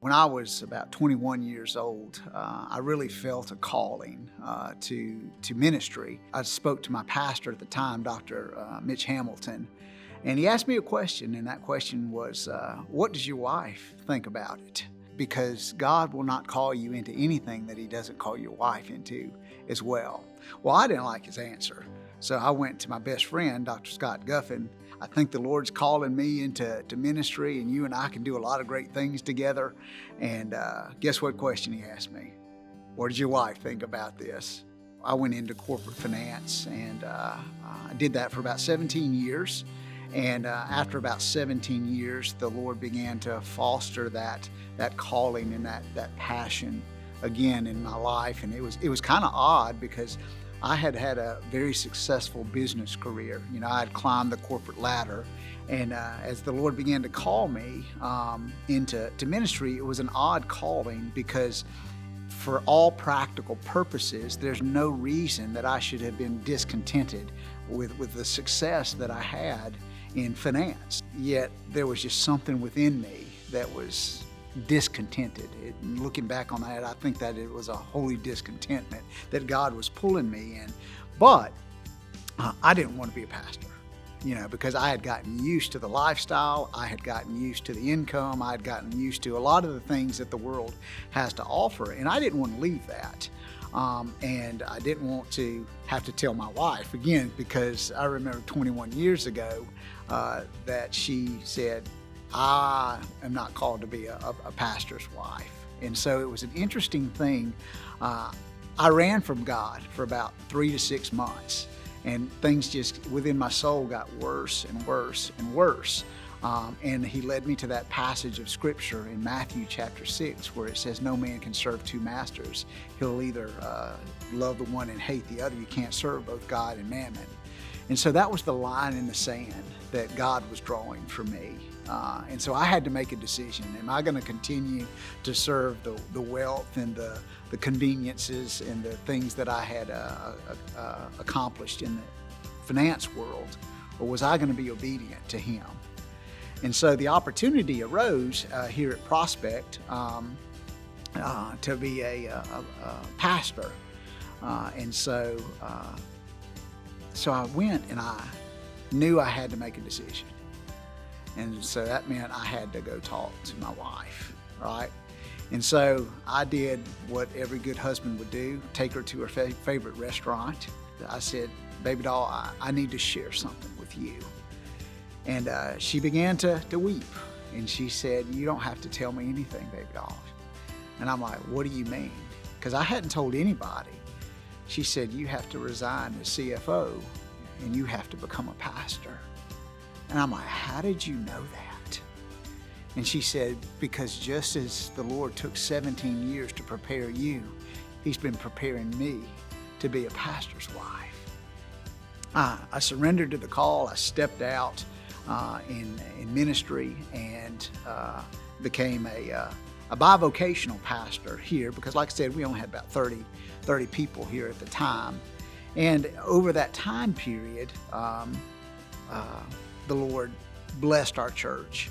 When I was about 21 years old, I really felt a calling to ministry. I spoke to my pastor at the time, Dr. Mitch Hamilton, and he asked me a question, and that question was, what does your wife think about it? Because God will not call you into anything that he doesn't call your wife into as well. Well, I didn't like his answer. So I went to my best friend, Dr. Scott Guffin. I think the Lord's calling me into ministry, and you and I can do a lot of great things together. And guess what question he asked me? What does your wife think about this? I went into corporate finance, and I did that for about 17 years. And after about 17 years, the Lord began to foster that calling and that passion again in my life. And it was kind of odd because I had had a very successful business career. You know, I had climbed the corporate ladder. And as the Lord began to call me into ministry, it was an odd calling because for all practical purposes, there's no reason that I should have been discontented with the success that I had in finance. Yet there was just something within me that was discontented. Looking back on that, I think that it was a holy discontentment that God was pulling me in. But I didn't want to be a pastor, you know, because I had gotten used to the lifestyle, I had gotten used to the income, I had gotten used to a lot of the things that the world has to offer, and I didn't want to leave that. And I didn't want to have to tell my wife again, because I remember 21 years ago that she said, I am not called to be a pastor's wife. And so it was an interesting thing. I ran from God for about 3 to 6 months, and things just within my soul got worse and worse and worse. And he led me to that passage of scripture in Matthew chapter 6, where it says, no man can serve two masters. He'll either love the one and hate the other. You can't serve both God and mammon. And so that was the line in the sand that God was drawing for me. And so I had to make a decision. Am I going to continue to serve the wealth and the conveniences and the things that I had accomplished in the finance world? Or was I going to be obedient to him? And so the opportunity arose here at Prospect to be a pastor. And so I went, and I knew I had to make a decision. And so that meant I had to go talk to my wife, right? And so I did what every good husband would do, take her to her favorite restaurant. I said, baby doll, I need to share something with you. And she began to weep. And she said, you don't have to tell me anything, baby doll. And I'm like, what do you mean? Because I hadn't told anybody. She said, you have to resign as CFO and you have to become a pastor. And I'm like, how did you know that? And she said, because just as the Lord took 17 years to prepare you, he's been preparing me to be a pastor's wife. I surrendered to the call. I stepped out in ministry and became a bivocational pastor here, because like I said, we only had about 30 people here at the time. And over that time period, the Lord blessed our church.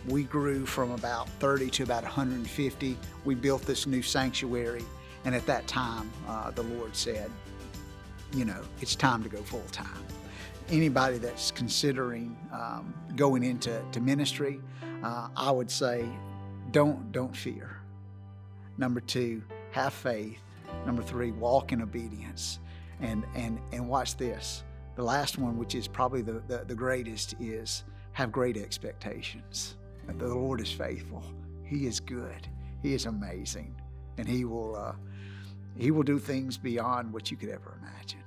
We grew from about 30 to about 150. We built this new sanctuary. And at that time, the Lord said, you know, it's time to go full time. Anybody that's considering going into ministry, I would say, don't fear. Number 2, have faith. Number 3, walk in obedience. And watch this. The last one, which is probably the greatest, is have great expectations. That the Lord is faithful. He is good. He is amazing. And he will do things beyond what you could ever imagine.